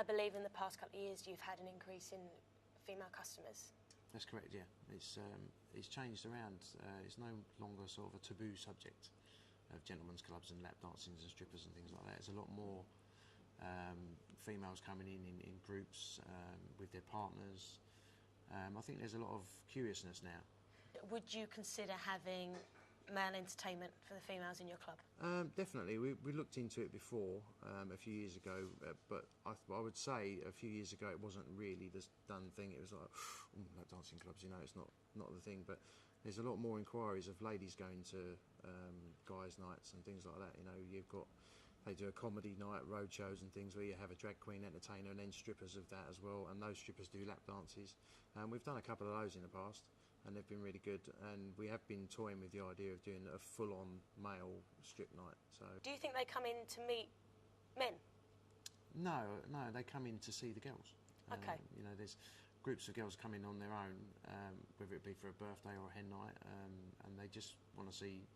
believe in the past couple of years you've had an increase in female customers. That's correct, yeah. It's changed around. It's no longer sort of a taboo subject of gentlemen's clubs and lap dancings and strippers and things like that. There's a lot more females coming in groups with their partners. I think there's a lot of curiousness now. Would you consider having male entertainment for the females in your club? Definitely. We looked into it before a few years ago, but I would say a few years ago it wasn't really the done thing. It was like, lap dancing clubs, you know, it's not the thing. But there's a lot more inquiries of ladies going to guys' nights and things like that. You know, they do a comedy night, road shows and things where you have a drag queen entertainer and then strippers of that as well, and those strippers do lap dances. We've done a couple of those in the past, and they've been really good, and we have been toying with the idea of doing a full-on male strip night. So, do you think they come in to meet men? No, they come in to see the girls. Okay. You know, there's groups of girls come in on their own, whether it be for a birthday or a hen night, and they just want to see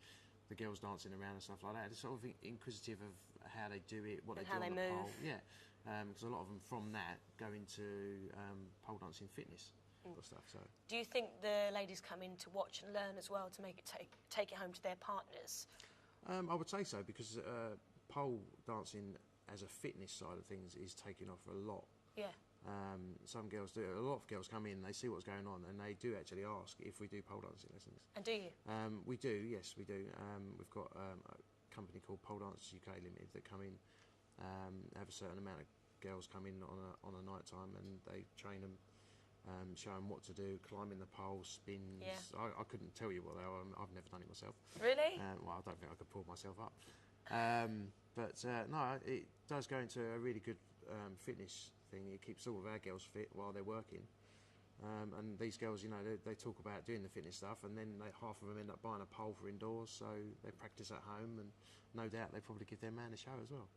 the girls dancing around and stuff like that. It's sort of inquisitive of how they do it, what and they do how on they the move. pole. Yeah, because a lot of them from that go into pole dancing fitness sort of stuff. So, do you think the ladies come in to watch and learn as well to make it take it home to their partners? I would say so, because pole dancing as a fitness side of things is taking off a lot. Yeah. Some girls do. A lot of girls come in, they see what's going on, and they do actually ask if we do pole dancing lessons. And do you? We do, yes, we do. We've got a company called Pole Dancers UK Limited that come in, have a certain amount of girls come in on a night time, and they train them, show them what to do, climbing the pole, spins. Yeah. I couldn't tell you what they are. I've never done it myself. Really? Well, I don't think I could pull myself up. But no, it does go into a really good fitness thing. It keeps all of our girls fit while they're working. And these girls, you know, they talk about doing the fitness stuff, and then half of them end up buying a pole for indoors, so they practice at home, and no doubt they probably give their man a show as well.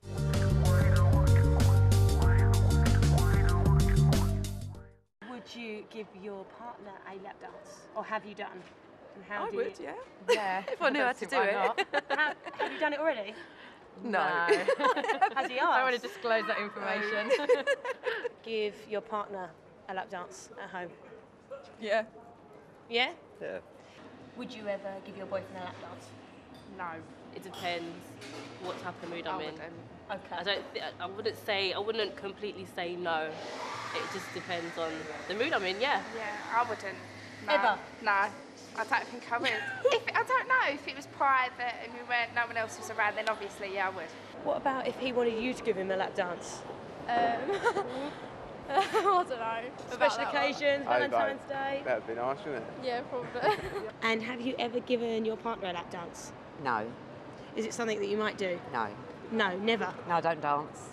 Would you give your partner a lap dance, or have you done? And how I do would, you... yeah. Yeah. If I knew how to do it. Have you done it already? No. Has he asked? I don't want to disclose that information. Give your partner a lap dance at home. Yeah. Yeah? Yeah. Would you ever give your boyfriend a lap dance? No. It depends what type of mood I'm in. Okay. I wouldn't completely say no. It just depends on the mood I'm in, yeah. Yeah, I wouldn't. No. Ever? No, I don't think I would. I don't know, if it was private and no one else was around, then obviously, yeah, I would. What about if he wanted you to give him a lap dance? I don't know. Special occasions, Valentine's Day? That would be nice, wouldn't it? Yeah, probably. And have you ever given your partner a lap dance? No. Is it something that you might do? No. No, never? No, I don't dance.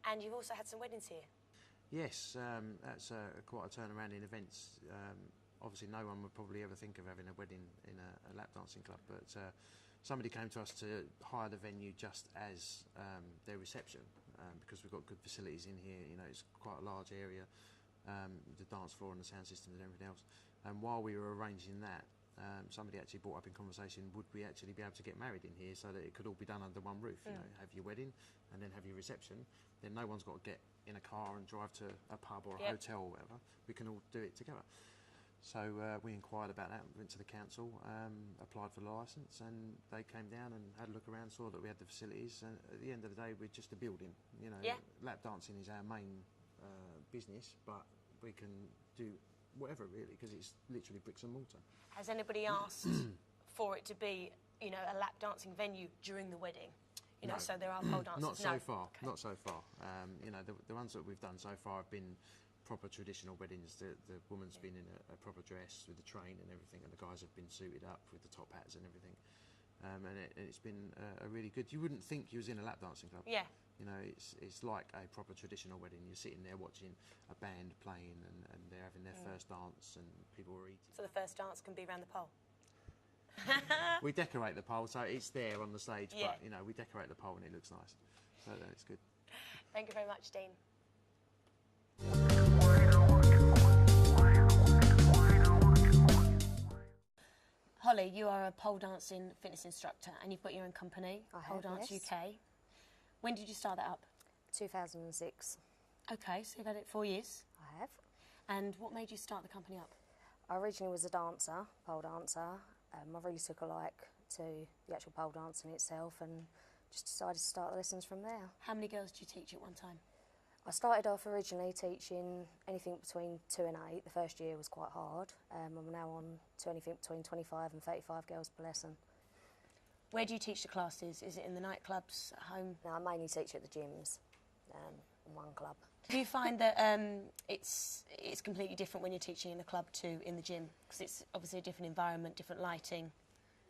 And you've also had some weddings here? Yes, that's quite a turnaround in events. Obviously no one would probably ever think of having a wedding in a lap dancing club, but somebody came to us to hire the venue just as their reception, because we've got good facilities in here. You know, it's quite a large area, the dance floor and the sound systems and everything else. And while we were arranging that, somebody actually brought up in conversation, would we actually be able to get married in here so that it could all be done under one roof? You know, have your wedding and then have your reception. Then no one's got to get in a car and drive to a pub or a hotel or whatever. We can all do it together. So we inquired about that, went to the council, applied for the licence, and they came down and had a look around, saw that we had the facilities. And at the end of the day, we're just a building. You know, lap dancing is our main business, but we can do whatever really, because it's literally bricks and mortar. Has anybody asked for it to be, you know, a lap dancing venue during the wedding? You know, so there are pole dancers. Not so far. Okay. Not so far. You know, the ones that we've done so far have been proper traditional weddings. The woman's been in a proper dress with the train and everything, and the guys have been suited up with the top hats and everything. And it's been a really good. You wouldn't think you was in a lap dancing club. Yeah. You know, it's like a proper traditional wedding. You're sitting there watching a band playing, and they're having their first dance, and people are eating. So the first dance can be around the pole. We decorate the pole, so it's there on the stage, but you know, we decorate the pole and it looks nice. So it's good. Thank you very much, Dean. Carly, you are a pole dancing fitness instructor and you've got your own company, I Pole have, Dance yes. UK. When did you start that up? 2006. Okay, so you've had it 4 years. I have. And what made you start the company up? I originally was a dancer, pole dancer. I really took a like to the actual pole dancing itself and just decided to start the lessons from there. How many girls do you teach at one time? I started off originally teaching anything between 2 and 8. The first year was quite hard. I'm now on to anything between 25 and 35 girls per lesson. Where do you teach the classes? Is it in the nightclubs, at home? Now I mainly teach at the gyms, in one club. Do you find that it's completely different when you're teaching in the club to in the gym? Because it's obviously a different environment, different lighting.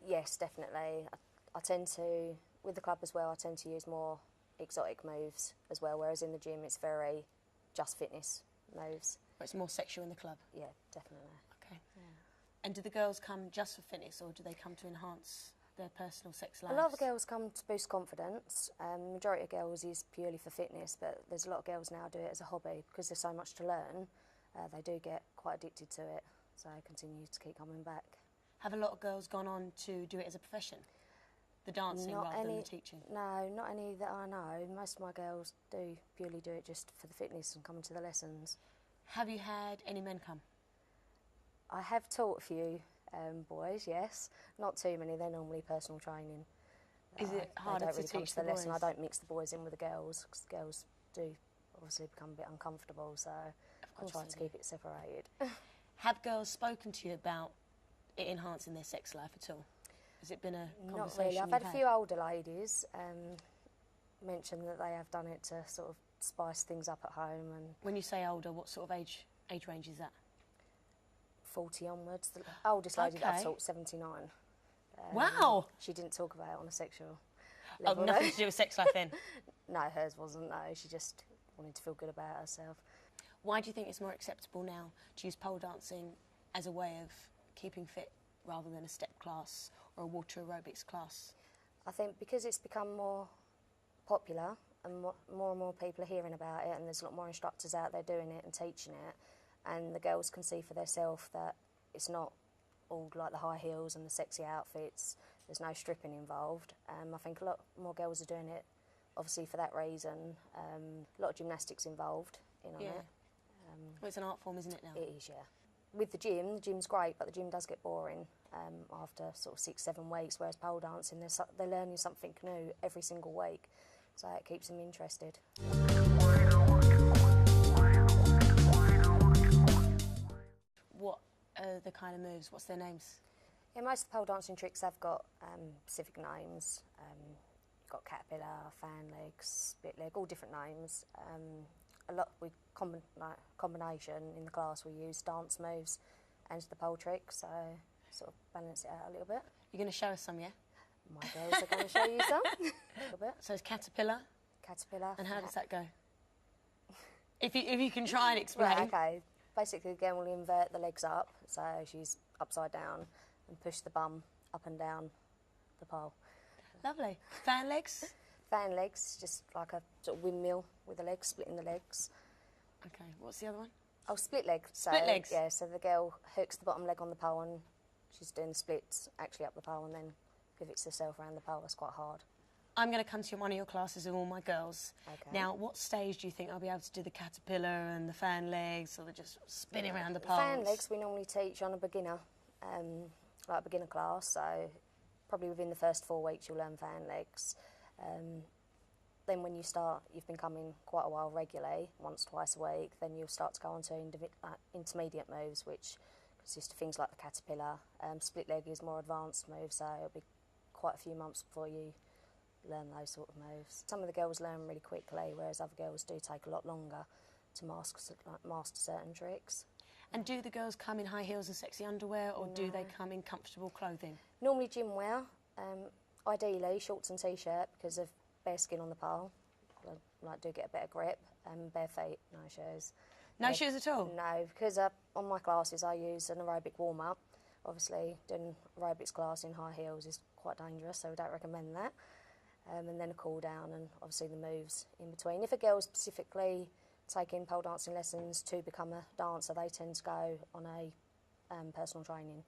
Yes, definitely. I tend to, with the club as well, I tend to use more exotic moves as well, whereas in the gym it's very just fitness moves. Or it's more sexual in the club? Yeah, definitely. Okay. Yeah. And do the girls come just for fitness or do they come to enhance their personal sex lives? A lot of the girls come to boost confidence. The majority of girls is purely for fitness, but there's a lot of girls now do it as a hobby because there's so much to learn. They do get quite addicted to it, so I continue to keep coming back. Have a lot of girls gone on to do it as a profession? The dancing rather than the teaching? No, not any that I know. Most of my girls do purely do it just for the fitness and coming to the lessons. Have you had any men come? I have taught a few boys, yes. Not too many, they're normally personal training. Is it harder they to don't really come teach to the the lesson. I boys? don't mix the boys in with the girls because the girls do obviously become a bit uncomfortable, so I try to keep it separated. Have girls spoken to you about it enhancing their sex life at all? Has it been a conversation? Not really. I've had a few older ladies mention that they have done it to sort of spice things up at home. And When you say older, what sort of age range is that? 40 onwards. The oldest lady that I've Okay. taught, 79. Wow! She didn't talk about it on a sexual Oh, level. nothing to do with sex life then? No, hers wasn't. No, she just wanted to feel good about herself. Why do you think it's more acceptable now to use pole dancing as a way of keeping fit rather than a step class or a water aerobics class? I think because it's become more popular and more and more people are hearing about it, and there's a lot more instructors out there doing it and teaching it, and the girls can see for themselves that it's not all like the high heels and the sexy outfits. There's no stripping involved. I think a lot more girls are doing it obviously for that reason. A lot of gymnastics involved in on Yeah. it. Well, it's an art form, isn't it now? It is, yeah. With the gym's great, but the gym does get boring after sort of 6-7 weeks, whereas pole dancing, they're learning something new every single week, so it keeps them interested. What are the kind of moves? What's their names? Yeah, most of the pole dancing tricks have got specific names. Got caterpillar, fan legs, split leg, all different names. A lot with combination in the class we use dance moves and the pole trick, so sort of balance it out a little bit. You're going to show us some, yeah? My girls are going to show you some a little bit. So it's caterpillar. Caterpillar. And how does that go? If you can try and explain. Right, okay. Basically, again, we'll invert the legs up, so she's upside down, and push the bum up and down the pole. Lovely. Fan legs? Fan legs, just like a sort of windmill with the legs, splitting the legs. Okay, what's the other one? Oh, split legs. So, Split legs? Yeah, so the girl hooks the bottom leg on the pole and she's doing the splits actually up the pole and then pivots herself around the pole. That's quite hard. I'm going to come to one of your classes with all my girls. Okay. Now, what stage do you think I'll be able to do the caterpillar and the fan legs, or they're just spinning around the poles? Fan legs we normally teach on a beginner, like a beginner class, so probably within the first 4 weeks you'll learn fan legs. Then when you start, you've been coming quite a while regularly, once, twice a week, then you'll start to go on to intermediate moves, which consist of things like the caterpillar. Split leg is more advanced move, so it'll be quite a few months before you learn those sort of moves. Some of the girls learn really quickly, whereas other girls do take a lot longer to master certain tricks. And do the girls come in high heels and sexy underwear, or do they come in comfortable clothing? Normally gym wear, ideally shorts and t-shirt because of bare skin on the pole. Like do get a better grip. Bare feet, no shoes. No shoes at all? No, because on my classes I use an aerobic warm-up. Obviously doing aerobics class in high heels is quite dangerous, so we don't recommend that. And then a cool down and obviously the moves in between. If a girl specifically taking pole dancing lessons to become a dancer, they tend to go on a personal training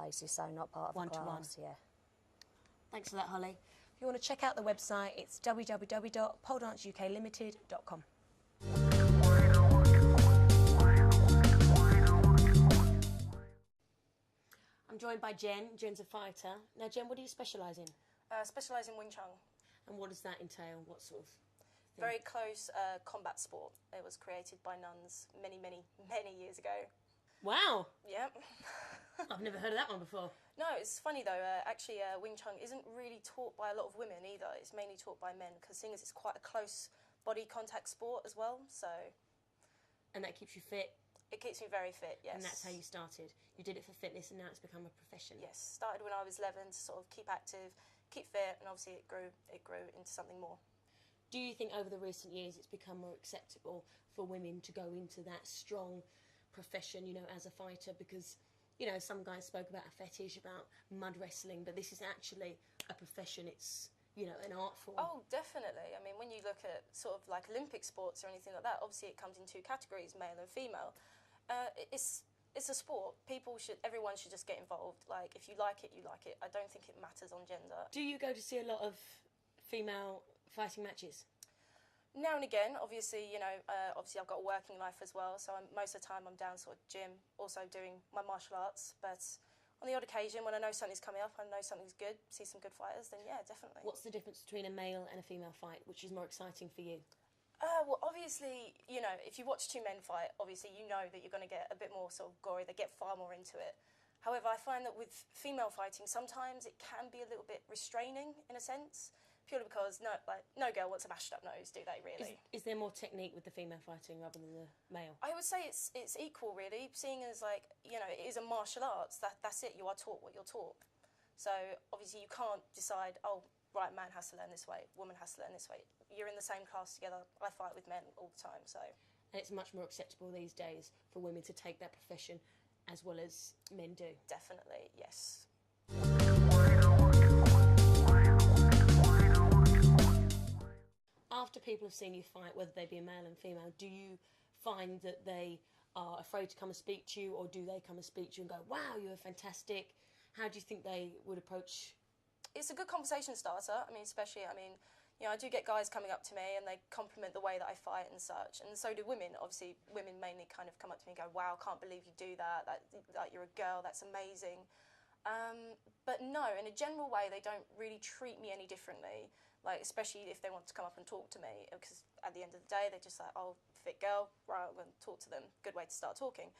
basis, so not part of a One-to-one. class. Yeah. Thanks for that, Holly. If you want to check out the website, it's www.poledanceUKlimited.com. I'm joined by Jen. Jen's a fighter. Now, Jen, what do you specialise in? Specialise in Wing Chun. And what does that entail? What sort of thing? Very close combat sport. It was created by nuns many, many, many years ago. Wow. Yep. I've never heard of that one before. No, it's funny though. Actually, Wing Chun isn't really taught by a lot of women either. It's mainly taught by men because seeing as it's quite a close body contact sport as well. So. And that keeps you fit. It keeps me very fit. Yes. And that's how you started. You did it for fitness, and now it's become a profession. Yes. Started when I was 11 to sort of keep active, keep fit, and obviously it grew into something more. Do you think over the recent years it's become more acceptable for women to go into that strong profession, you know, as a fighter? Because, you know, some guys spoke about a fetish, about mud wrestling, but this is actually a profession. It's, you know, an art form. Oh, definitely. I mean, when you look at sort of like Olympic sports or anything like that, obviously it comes in two categories, male and female. It's a sport. Everyone should just get involved. Like, if you like it, you like it. I don't think it matters on gender. Do you go to see a lot of female fighting matches? Now and again, obviously, you know, obviously I've got a working life as well, so most of the time I'm down sort of gym, also doing my martial arts, but on the odd occasion, when I know something's coming up, I know something's good, see some good fighters, then yeah, definitely. What's the difference between a male and a female fight? Which is more exciting for you? Well, obviously, you know, if you watch two men fight, obviously you know that you're going to get a bit more sort of gory. They get far more into it. However, I find that with female fighting, sometimes it can be a little bit restraining in a sense, purely because no girl wants a mashed up nose, do they, really? Is there more technique with the female fighting rather than the male? I would say it's equal, really, seeing as, like, you know, it is a martial arts. That's it. You are taught what you're taught. So, obviously, you can't decide, oh, right, man has to learn this way, woman has to learn this way. You're in the same class together. I fight with men all the time, so. And it's much more acceptable these days for women to take that profession as well as men do. Definitely, yes. After people have seen you fight, whether they be a male and female, do you find that they are afraid to come and speak to you, or do they come and speak to you and go, wow, you were fantastic? How do you think they would approach? It's a good conversation starter. I mean, especially, you know, I do get guys coming up to me and they compliment the way that I fight and such, and so do women. Obviously, women mainly kind of come up to me and go, wow, can't believe you do that, that you're a girl, that's amazing. But no, in a general way, they don't really treat me any differently, like, especially if they want to come up and talk to me, because at the end of the day, they're just like, oh, fit girl, right, I'm going to talk to them. Good way to start talking.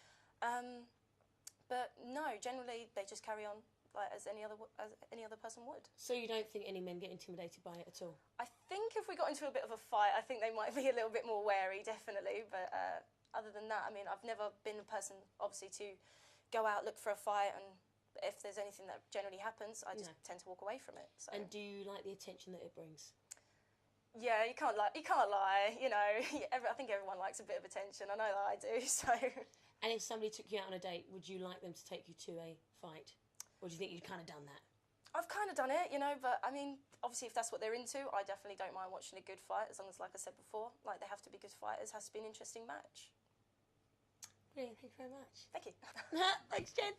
But no, generally, they just carry on like as any other person would. So you don't think any men get intimidated by it at all? I think if we got into a bit of a fight, I think they might be a little bit more wary, definitely. But other than that, I mean, I've never been a person, obviously, to go out, look for a fight, and if there's anything that generally happens, I just tend to walk away from it. So. And do you like the attention that it brings? Yeah, you can't lie. You know, I think everyone likes a bit of attention. I know that I do. So. And if somebody took you out on a date, would you like them to take you to a fight? Or do you think you'd kind of done that? I've kind of done it, you know, but I mean, obviously if that's what they're into, I definitely don't mind watching a good fight, as long as, like I said before, like, they have to be good fighters, has to be an interesting match. Brilliant, thank you very much. Thank you. Thanks, Jen.